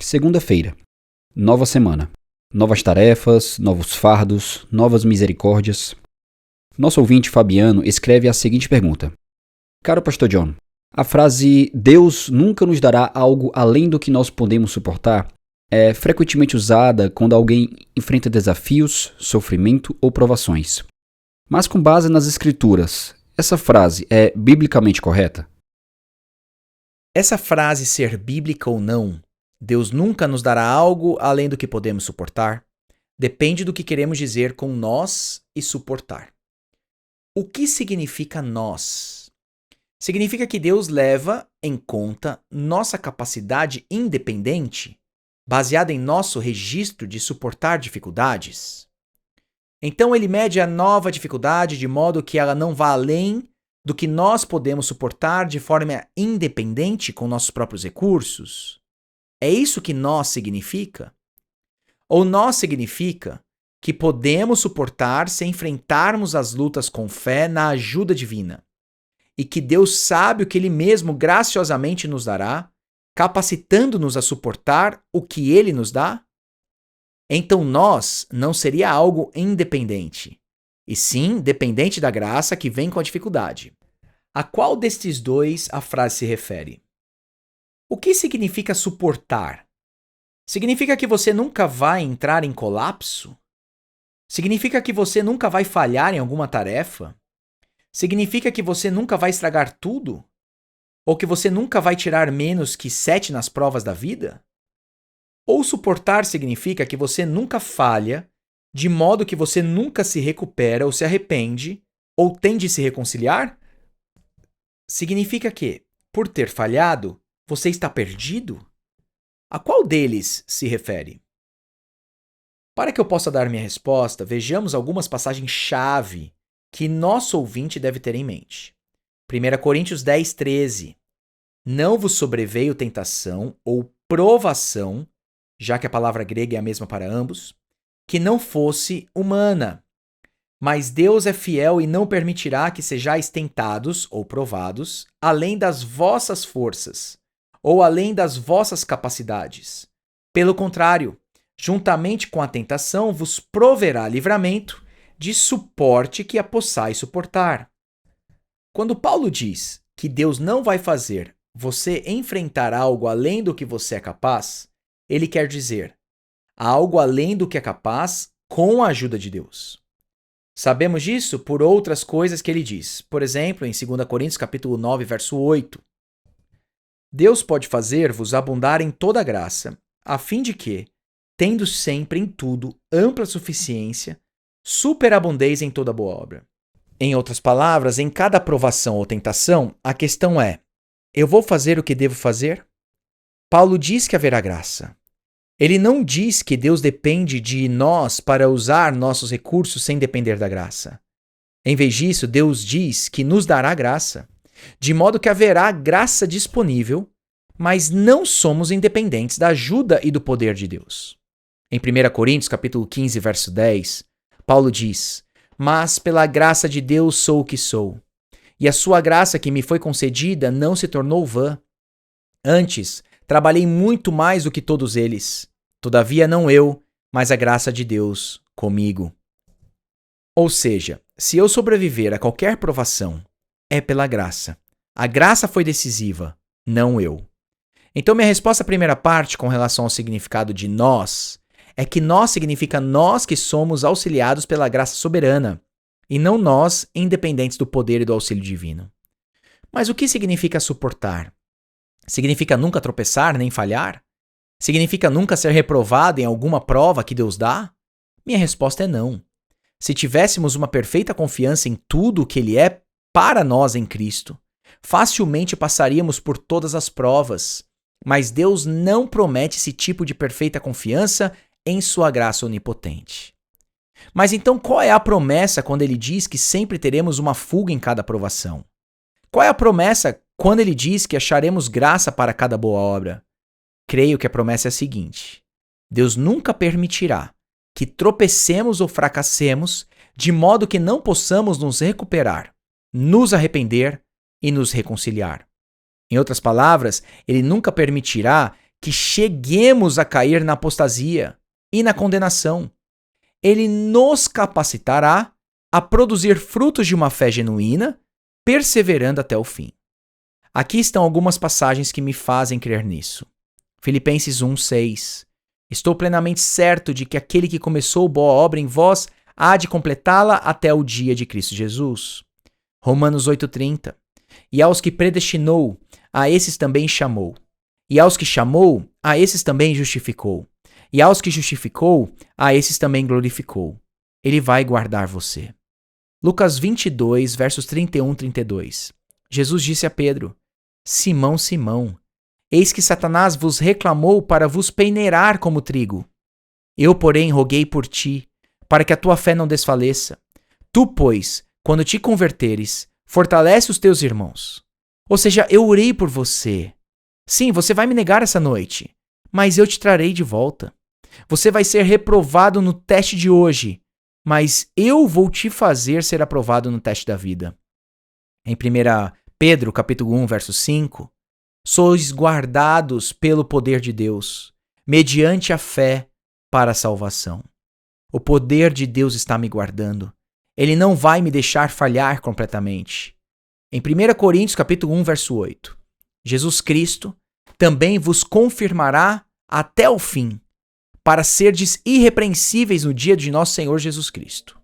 Segunda-feira. Nova semana. Novas tarefas, novos fardos, novas misericórdias. Nosso ouvinte Fabiano escreve a seguinte pergunta. Caro Pastor John, a frase Deus nunca nos dará algo além do que nós podemos suportar é frequentemente usada quando alguém enfrenta desafios, sofrimento ou provações. Mas com base nas Escrituras, essa frase é biblicamente correta? Essa frase ser bíblica ou não, Deus nunca nos dará algo além do que podemos suportar, depende do que queremos dizer com nós e suportar. O que significa nós? Significa que Deus leva em conta nossa capacidade independente, baseada em nosso registro de suportar dificuldades. Então ele mede a nova dificuldade de modo que ela não vá além do que nós podemos suportar de forma independente com nossos próprios recursos. É isso que nós significa? Ou nós significa que podemos suportar se enfrentarmos as lutas com fé na ajuda divina, e que Deus sabe o que Ele mesmo graciosamente nos dará, capacitando-nos a suportar o que Ele nos dá? Então nós não seria algo independente, e sim dependente da graça que vem com a dificuldade. A qual destes dois a frase se refere? O que significa suportar? Significa que você nunca vai entrar em colapso? Significa que você nunca vai falhar em alguma tarefa? Significa que você nunca vai estragar tudo? Ou que você nunca vai tirar menos que 7 nas provas da vida? Ou suportar significa que você nunca falha, de modo que você nunca se recupera ou se arrepende, ou tem de se reconciliar? Significa que, por ter falhado, você está perdido? A qual deles se refere? Para que eu possa dar minha resposta, vejamos algumas passagens-chave que nosso ouvinte deve ter em mente. 1 Coríntios 10, 13. Não vos sobreveio tentação ou provação, já que a palavra grega é a mesma para ambos, que não fosse humana. Mas Deus é fiel e não permitirá que sejais tentados ou provados além das vossas forças, ou além das vossas capacidades. Pelo contrário, juntamente com a tentação vos proverá livramento, de suporte que a possais suportar. Quando Paulo diz que Deus não vai fazer você enfrentar algo além do que você é capaz, ele quer dizer algo além do que é capaz com a ajuda de Deus. Sabemos disso por outras coisas que ele diz. Por exemplo, em 2 Coríntios capítulo 9, verso 8. Deus pode fazer-vos abundar em toda graça, a fim de que, tendo sempre em tudo ampla suficiência, superabundeis em toda boa obra. Em outras palavras, em cada provação ou tentação, a questão é: eu vou fazer o que devo fazer? Paulo diz que haverá graça. Ele não diz que Deus depende de nós para usar nossos recursos sem depender da graça. Em vez disso, Deus diz que nos dará graça, de modo que haverá graça disponível, mas não somos independentes da ajuda e do poder de Deus. Em 1 Coríntios capítulo 15, verso 10, Paulo diz: Mas pela graça de Deus sou o que sou, e a sua graça que me foi concedida não se tornou vã. Antes, trabalhei muito mais do que todos eles. Todavia não eu, mas a graça de Deus comigo. Ou seja, se eu sobreviver a qualquer provação, é pela graça. A graça foi decisiva, não eu. Então minha resposta à primeira parte com relação ao significado de nós é que nós significa nós que somos auxiliados pela graça soberana, e não nós independentes do poder e do auxílio divino. Mas o que significa suportar? Significa nunca tropeçar nem falhar? Significa nunca ser reprovado em alguma prova que Deus dá? Minha resposta é não. Se tivéssemos uma perfeita confiança em tudo o que Ele é para nós em Cristo, facilmente passaríamos por todas as provas, mas Deus não promete esse tipo de perfeita confiança em sua graça onipotente. Mas então qual é a promessa quando Ele diz que sempre teremos uma fuga em cada provação? Qual é a promessa quando Ele diz que acharemos graça para cada boa obra? Creio que a promessa é a seguinte: Deus nunca permitirá que tropecemos ou fracassemos de modo que não possamos nos recuperar, nos arrepender e nos reconciliar. Em outras palavras, Ele nunca permitirá que cheguemos a cair na apostasia e na condenação. Ele nos capacitará a produzir frutos de uma fé genuína, perseverando até o fim. Aqui estão algumas passagens que me fazem crer nisso. Filipenses 1:6. Estou plenamente certo de que aquele que começou boa obra em vós há de completá-la até o dia de Cristo Jesus. Romanos 8:30. E aos que predestinou, a esses também chamou. E aos que chamou, a esses também justificou. E aos que justificou, a esses também glorificou. Ele vai guardar você. Lucas 22, versos 31 e 32. Jesus disse a Pedro: Simão, Simão, eis que Satanás vos reclamou para vos peneirar como trigo. Eu, porém, roguei por ti, para que a tua fé não desfaleça. Tu, pois, quando te converteres, fortalece os teus irmãos. Ou seja, eu orei por você. Sim, você vai me negar essa noite, mas eu te trarei de volta. Você vai ser reprovado no teste de hoje, mas eu vou te fazer ser aprovado no teste da vida. Em 1 Pedro, capítulo 1, verso 5, sois guardados pelo poder de Deus, mediante a fé para a salvação. O poder de Deus está me guardando. Ele não vai me deixar falhar completamente. Em 1 Coríntios, capítulo 1, verso 8, Jesus Cristo também vos confirmará até o fim, para serdes irrepreensíveis no dia de nosso Senhor Jesus Cristo.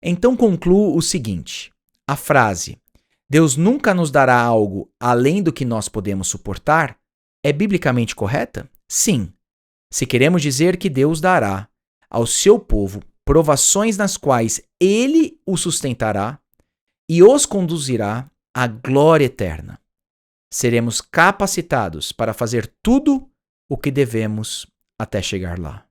Então concluo o seguinte: a frase Deus nunca nos dará algo além do que nós podemos suportar é biblicamente correta? Sim. Se queremos dizer que Deus dará ao seu povo provações nas quais ele o sustentará e os conduzirá à glória eterna, seremos capacitados para fazer tudo o que devemos até chegar lá.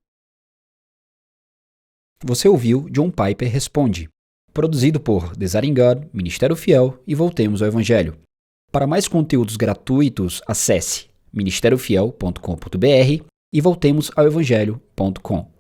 Você ouviu John Piper Responde, produzido por Desiring God, Ministério Fiel e Voltemos ao Evangelho. Para mais conteúdos gratuitos, acesse ministériofiel.com.br e voltemosaoevangelho.com.